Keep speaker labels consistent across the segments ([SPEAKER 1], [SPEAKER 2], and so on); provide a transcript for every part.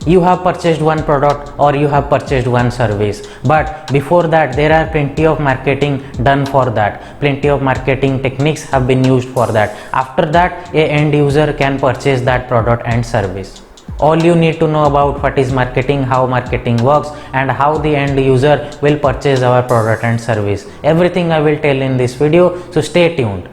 [SPEAKER 1] You have purchased one product or you have purchased one service, but before that there are plenty of marketing done for that. Plenty of marketing techniques have been used for that. After that, a end user can purchase that product and service. All you need to know about what is marketing, how marketing works, and how the end user will purchase our product and service. Everything I will tell in this video, so stay tuned.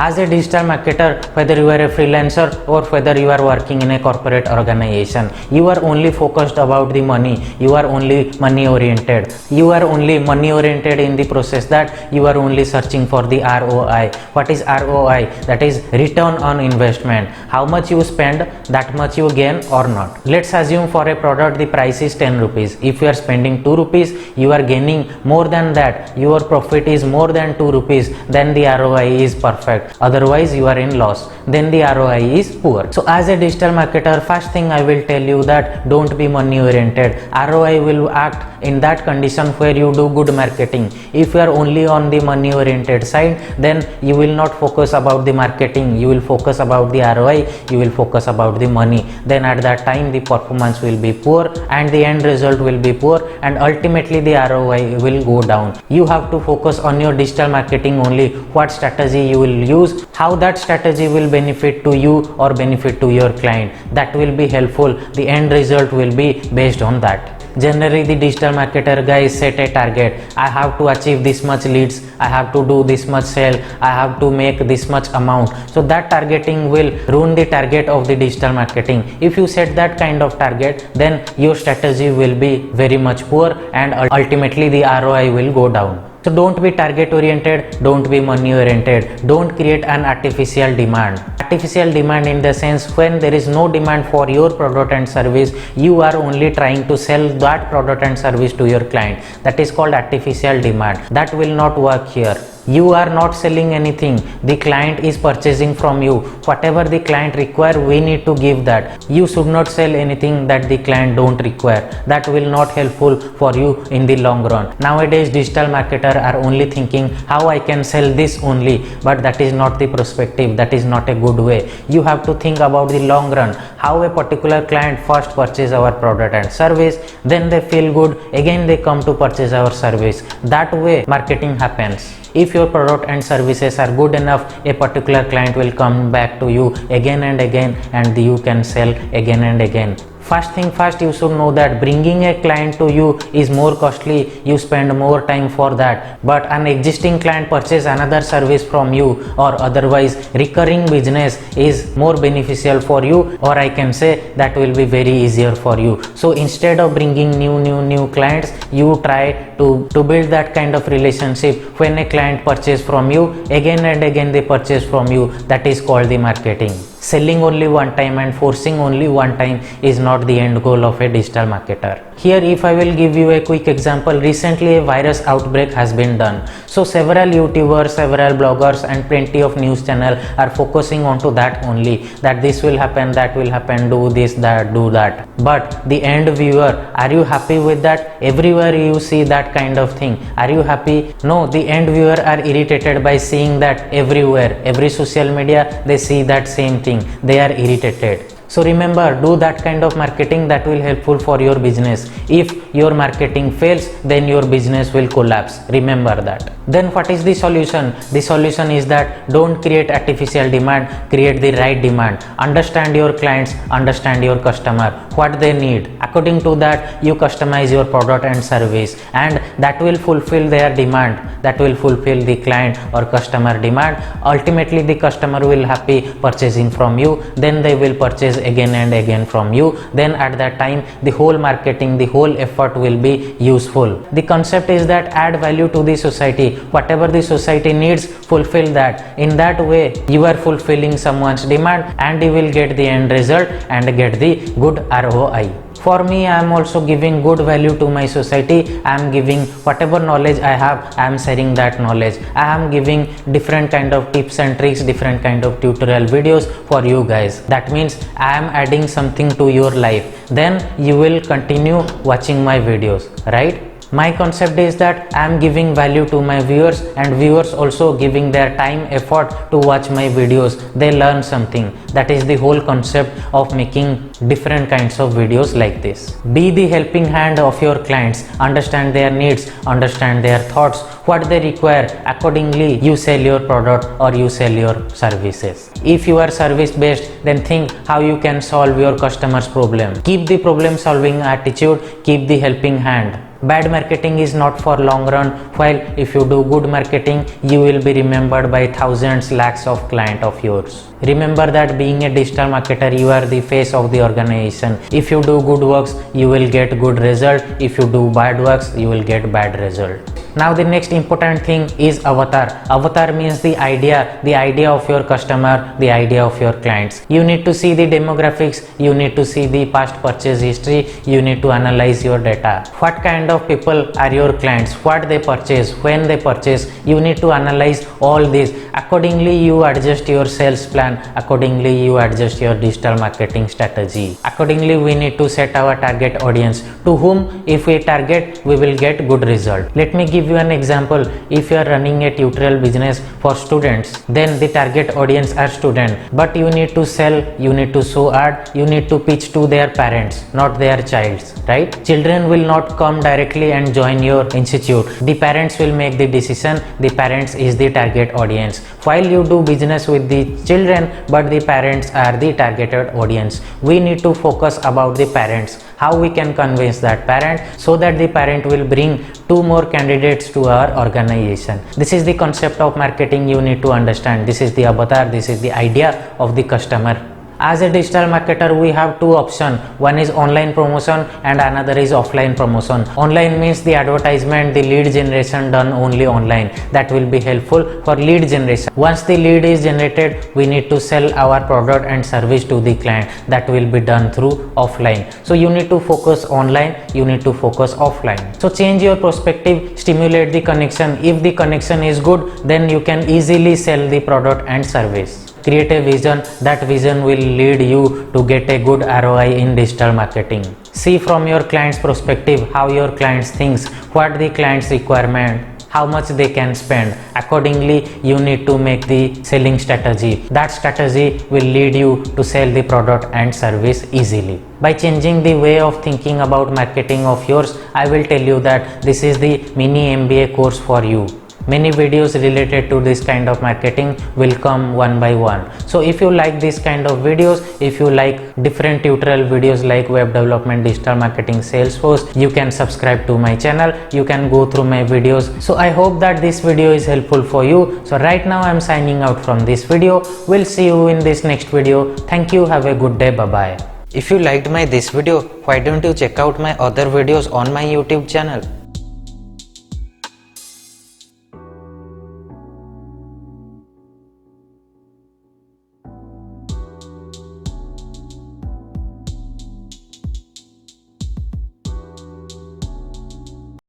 [SPEAKER 1] As a digital marketer, whether you are a freelancer or whether you are working in a corporate organization, you are only focused about the money. You are only money oriented. You are only money oriented in the process that you are only searching for the ROI. What is ROI? That is return on investment. How much you spend, that much you gain or not. Let's assume for a product the price is 10 rupees. If you are spending 2 rupees, you are gaining more than that. Your profit is more than 2 rupees. Then the ROI is perfect. Otherwise you are in loss, then the ROI is poor. So as a digital marketer, first thing I will tell you that don't be money oriented. ROI will act in that condition where you do good marketing. If you are only on the money oriented side, then you will not focus about the marketing, you will focus about the ROI, you will focus about the money. Then at that time the performance will be poor and the end result will be poor, and ultimately the ROI will go down. You have to focus on your digital marketing only, what strategy you will use, how that strategy will benefit to you or benefit to your client. That will be helpful. The end result will be based on that. Generally the digital marketer guys set a target. I have to achieve this much leads, I have to do this much sale, I have to make this much amount. So that targeting will ruin the target of the digital marketing. If you set that kind of target, then your strategy will be very much poor and ultimately the ROI will go down. So don't be target oriented, don't be money oriented, don't create an artificial demand. Artificial demand in the sense when there is no demand for your product and service, you are only trying to sell that product and service to your client. That is called artificial demand. That will not work here. You are not selling anything, the client is purchasing from you. Whatever the client require, we need to give that. You should not sell anything that the client don't require. That will not helpful for you in the long run. Nowadays digital marketer are only thinking how I can sell this only, but that is not the perspective, that is not a good way. You have to think about the long run, how a particular client first purchase our product and service, then they feel good, again they come to purchase our service. That way marketing happens. If your product and services are good enough, a particular client will come back to you again and again, and you can sell again and again. First thing first, you should know that bringing a client to you is more costly. You spend more time for that. But an existing client purchase another service from you, or otherwise recurring business is more beneficial for you, or I can say that will be very easier for you. So instead of bringing new clients, you try to build that kind of relationship. When a client purchase from you, again and again they purchase from you. That is called the marketing. Selling only one time and forcing only one time is not the end goal of a digital marketer. Here if I will give you a quick example, recently a virus outbreak has been done. So several YouTubers, several bloggers and plenty of news channel are focusing onto that only, that this will happen, that will happen, do this, that, do that. But the end viewer, are you happy with that? Everywhere you see that kind of thing. Are you happy? No, the end viewer are irritated by seeing that everywhere. Every social media they see that same thing. They are irritated. So remember, do that kind of marketing that will helpful for your business. If your marketing fails, then your business will collapse. Remember that. Then what is the solution? The solution is that don't create artificial demand, create the right demand. Understand your clients, understand your customer, what they need. According to that, you customize your product and service, and that will fulfill their demand. That will fulfill the client or customer demand. Ultimately, the customer will happy purchasing from you. Then they will purchase again and again from you. Then at that time the whole marketing, the whole effort will be useful. The concept is that add value to the society. Whatever the society needs, fulfill that. In that way you are fulfilling someone's demand and you will get the end result and get the good ROI. For me, I am also giving good value to my society. I am giving whatever knowledge I have, I am sharing that knowledge. I am giving different kind of tips and tricks, different kind of tutorial videos for you guys. That means I am adding something to your life. Then you will continue watching my videos, right? My concept is that I am giving value to my viewers and viewers also giving their time, effort to watch my videos. They learn something. That is the whole concept of making different kinds of videos like this. Be the helping hand of your clients. Understand their needs, understand their thoughts, what they require. Accordingly, you sell your product or you sell your services. If you are service based, then think how you can solve your customer's problem. Keep the problem solving attitude, keep the helping hand. Bad marketing is not for long run, while if you do good marketing, you will be remembered by thousands, lakhs of clients of yours. Remember that being a digital marketer, you are the face of the organization. If you do good works, you will get good result. If you do bad works, you will get bad result. Now the next important thing is avatar. Avatar means the idea of your customer, the idea of your clients. You need to see the demographics, you need to see the past purchase history, you need to analyze your data. What kind of people are your clients, what they purchase, when they purchase, you need to analyze all this. Accordingly, you adjust your sales plan, accordingly you adjust your digital marketing strategy. Accordingly, we need to set our target audience, to whom if we target, we will get good result. Let me give you an example. If you are running a tutorial business for students, then the target audience are students, but you need to sell, you need to show ad, you need to pitch to their parents, not their childs, right? Children will not come directly and join your institute. The parents will make the decision. The parents is the target audience. While you do business with the children, but the parents are the targeted audience. We need to focus about the parents, how we can convince that parent so that the parent will bring 2 more candidates to our organization. This is the concept of marketing you need to understand. This is the avatar, this is the idea of the customer. As a digital marketer, we have 2 options. One is online promotion and another is offline promotion. Online means the advertisement, the lead generation done only online. That will be helpful for lead generation. Once the lead is generated, we need to sell our product and service to the client. That will be done through offline. So you need to focus online, you need to focus offline. So change your perspective, stimulate the connection. If the connection is good, then you can easily sell the product and service. Create a vision. That vision will lead you to get a good ROI in digital marketing. See from your client's perspective how your clients thinks, what the client's requirement, how much they can spend. Accordingly, you need to make the selling strategy. That strategy will lead you to sell the product and service easily. By changing the way of thinking about marketing of yours, I will tell you that this is the mini MBA course for you. Many videos related to this kind of marketing will come one by one. So if you like this kind of videos, if you like different tutorial videos like web development, digital marketing, Salesforce, you can subscribe to my channel. You can go through my videos. So I hope that this video is helpful for you. So right now I'm signing out from this video. We'll see you in this next video. Thank you. Have a good day. Bye bye. If you liked this video, why don't you check out my other videos on my YouTube channel.